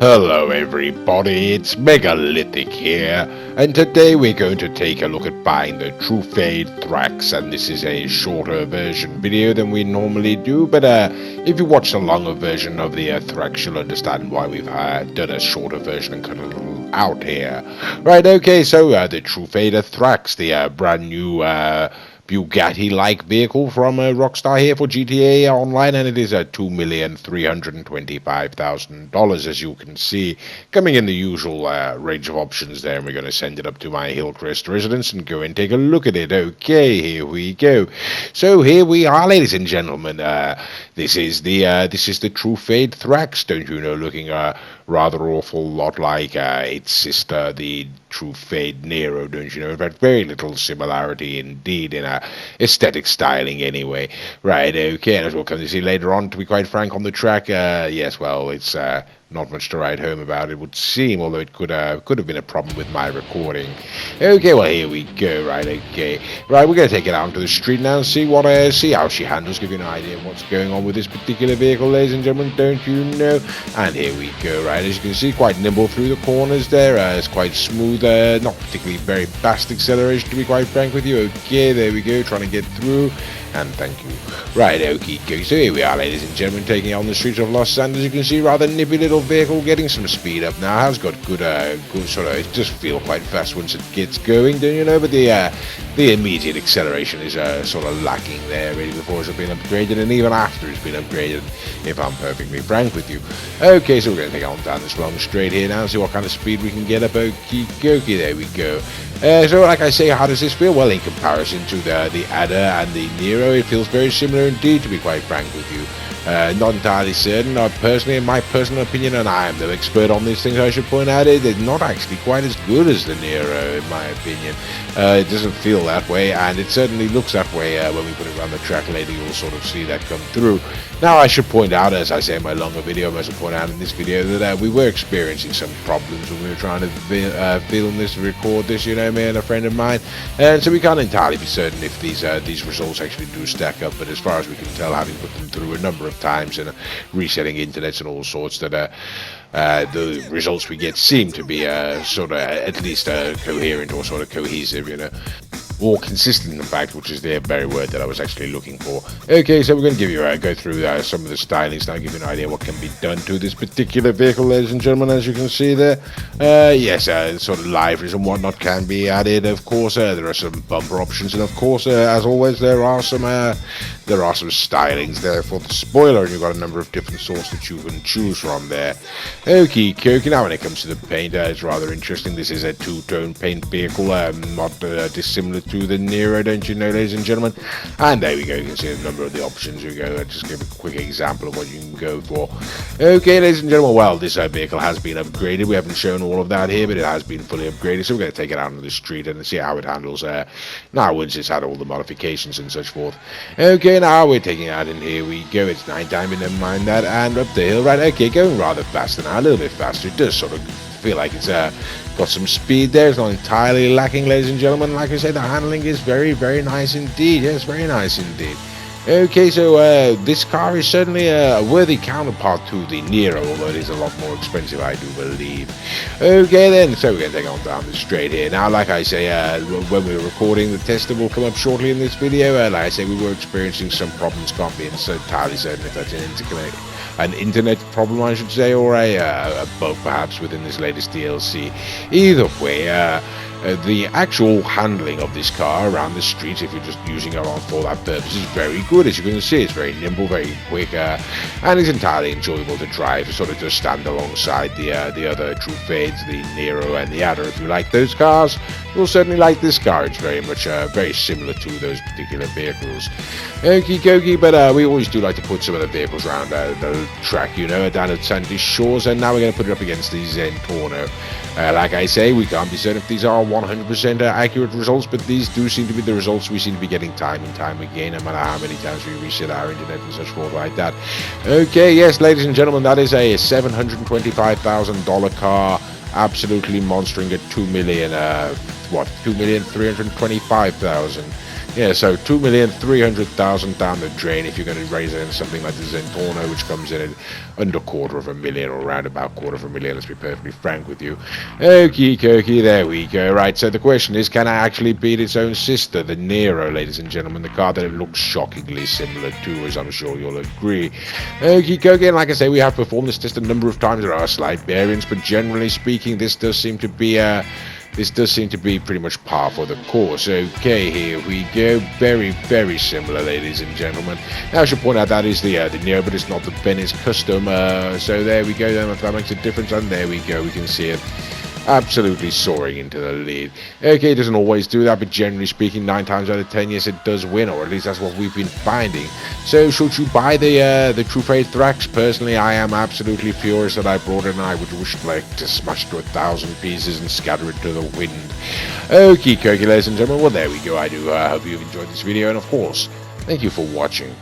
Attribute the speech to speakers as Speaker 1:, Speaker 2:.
Speaker 1: Hello everybody, it's Megalithic here, and today we're going to take a look at buying the Truffade Thrax, and this is a shorter version video than we normally do, but if you watch the longer version of the Thrax, you'll understand why we've done a shorter version and cut a little out here. Right, okay, so the Truffade Thrax, the brand new Bugatti-like vehicle from Rockstar here for GTA Online, and it is at $2,325,000, as you can see, coming in the usual range of options there. And we're going to send it up to my Hillcrest residence and go and take a look at it. Okay, here we go. So here we are, ladies and gentlemen. This is the Truffade Thrax, don't you know, looking rather awful lot like its sister, the Truffade Nero, don't you know? In fact, very little similarity indeed in aesthetic styling anyway. Right, okay, and as we'll come to see later on, to be quite frank, on the track, yes, well, it's not much to write home about, it would seem, although it could have been a problem with my recording. Okay, well, here we go. Right, okay. Right, we're going to take it out onto the street now and see how she handles, give you an idea of what's going on with this particular vehicle, ladies and gentlemen, don't you know? And here we go. Right, as you can see, quite nimble through the corners there. It's quite smooth, not particularly very fast acceleration, to be quite frank with you. Okay, there we go, trying to get through. And thank you. Right, okay, so here we are, ladies and gentlemen, taking it on the streets of Los Santos. You can see, rather nippy little vehicle, getting some speed up now. Has got good sort of, it does feel quite fast once it gets going, don't you know? But the immediate acceleration is sort of lacking there, really, before it's been upgraded, and even after it's been upgraded, if I'm perfectly frank with you. Okay, so we're going to take it on down this long straight here now, see what kind of speed we can get up. Okie dokie, there we go. So, like I say, how does this feel? Well, in comparison to the Adder and the Nero, it feels very similar indeed, to be quite frank with you. Not entirely certain. Personally, in my personal opinion, and I am no expert on these things, I should point out, it's not actually quite as good as the Nero, in my opinion. It doesn't feel that way, and it certainly looks that way when we put it around the track later. You'll sort of see that come through. Now, I should point out, as I say in my longer video, I must point out in this video, that we were experiencing some problems when we were trying to film this, record this, you know, me and a friend of mine, and so we can't entirely be certain if these results actually do stack up, but as far as we can tell, having put them through a number of times and resetting internets and all sorts, that the results we get seem to be sort of at least coherent or sort of cohesive, you know, or consistent, in fact, which is the very word that I was actually looking for. Okay, so we're going to give you go through some of the stylings now, give you an idea what can be done to this particular vehicle, ladies and gentlemen. As you can see there, yes, sort of liveries and whatnot can be added. Of course, there are some bumper options, and of course, as always, there are some stylings there for the spoiler, and you've got a number of different sorts that you can choose from there. Okie dokie. Now, when it comes to the paint, it's rather interesting. This is a two-tone paint vehicle, not dissimilar to the Nero, don't you know, ladies and gentlemen? And there we go, you can see a number of the options. We go, just give a quick example of what you can go for. Okay, ladies and gentlemen, well, this vehicle has been upgraded. We haven't shown all of that here, but it has been fully upgraded, so we're going to take it out on the street and see how it handles now once it's had all the modifications and such forth. Okay, now we're taking it out, and here we go. It's nighttime, and never mind that, and up the hill. Right, okay, going rather faster now, a little bit faster. It does sort of feel like it's got some speed there. It's not entirely lacking, ladies and gentlemen. Like I said, the handling is very, very nice indeed. Yes, very nice indeed. Okay, so this car is certainly a worthy counterpart to the Nero, although it is a lot more expensive, I do believe. Okay then, so we're going to take on down the straight here. Now, like I say, when we were recording, the tester will come up shortly in this video. Like I say, we were experiencing some problems, can't be entirely certain if that's an internet problem, I should say, or a bug perhaps within this latest DLC. Either way, the actual handling of this car around the streets, if you're just using it for that purpose, is very good. As you can see, it's very nimble, very quick, and it's entirely enjoyable to drive. It sort of just stand alongside the other Truffades, the Nero and the Adder. If you like those cars, you'll certainly like this car. It's very much very similar to those particular vehicles. Okie dokie, but we always do like to put some of the vehicles around the track, you know, down at Sandy Shores, and now we're going to put it up against the Zentorno. Like I say, we can't be certain if these are 100% accurate results, but these do seem to be the results we seem to be getting time and time again, no matter how many times we reset our internet and such forth like that. Okay, yes, ladies and gentlemen, that is a $725,000 car, absolutely monstering at $2,325,000. Yeah, so 2,300,000 down the drain if you're going to raise it in something like the Zentorno, which comes in at under $250,000 or around about $250,000, let's be perfectly frank with you. Okie dokie, there we go. Right, so the question is, can I actually beat its own sister, the Nero, ladies and gentlemen, the car that it looks shockingly similar to, as I'm sure you'll agree. Okie dokie, and like I say, we have performed this test a number of times. There are slight variants, but generally speaking, this does seem to be pretty much par for the course. Okay, here we go. Very, very similar, ladies and gentlemen. Now, I should point out that is the Neo, but it's not the Bennett's custom. So there we go. Then if that makes a difference, and there we go. We can see it absolutely soaring into the lead. Okay, it doesn't always do that, but generally speaking, 9 times out of 10, yes, it does win, or at least that's what we've been finding. So, should you buy the Truffade Thrax? Personally, I am absolutely furious that I brought it, and I would wish like to smash to 1,000 pieces and scatter it to the wind. Okie dokie, ladies and gentlemen, well, there we go. I do hope you've enjoyed this video, and of course, thank you for watching.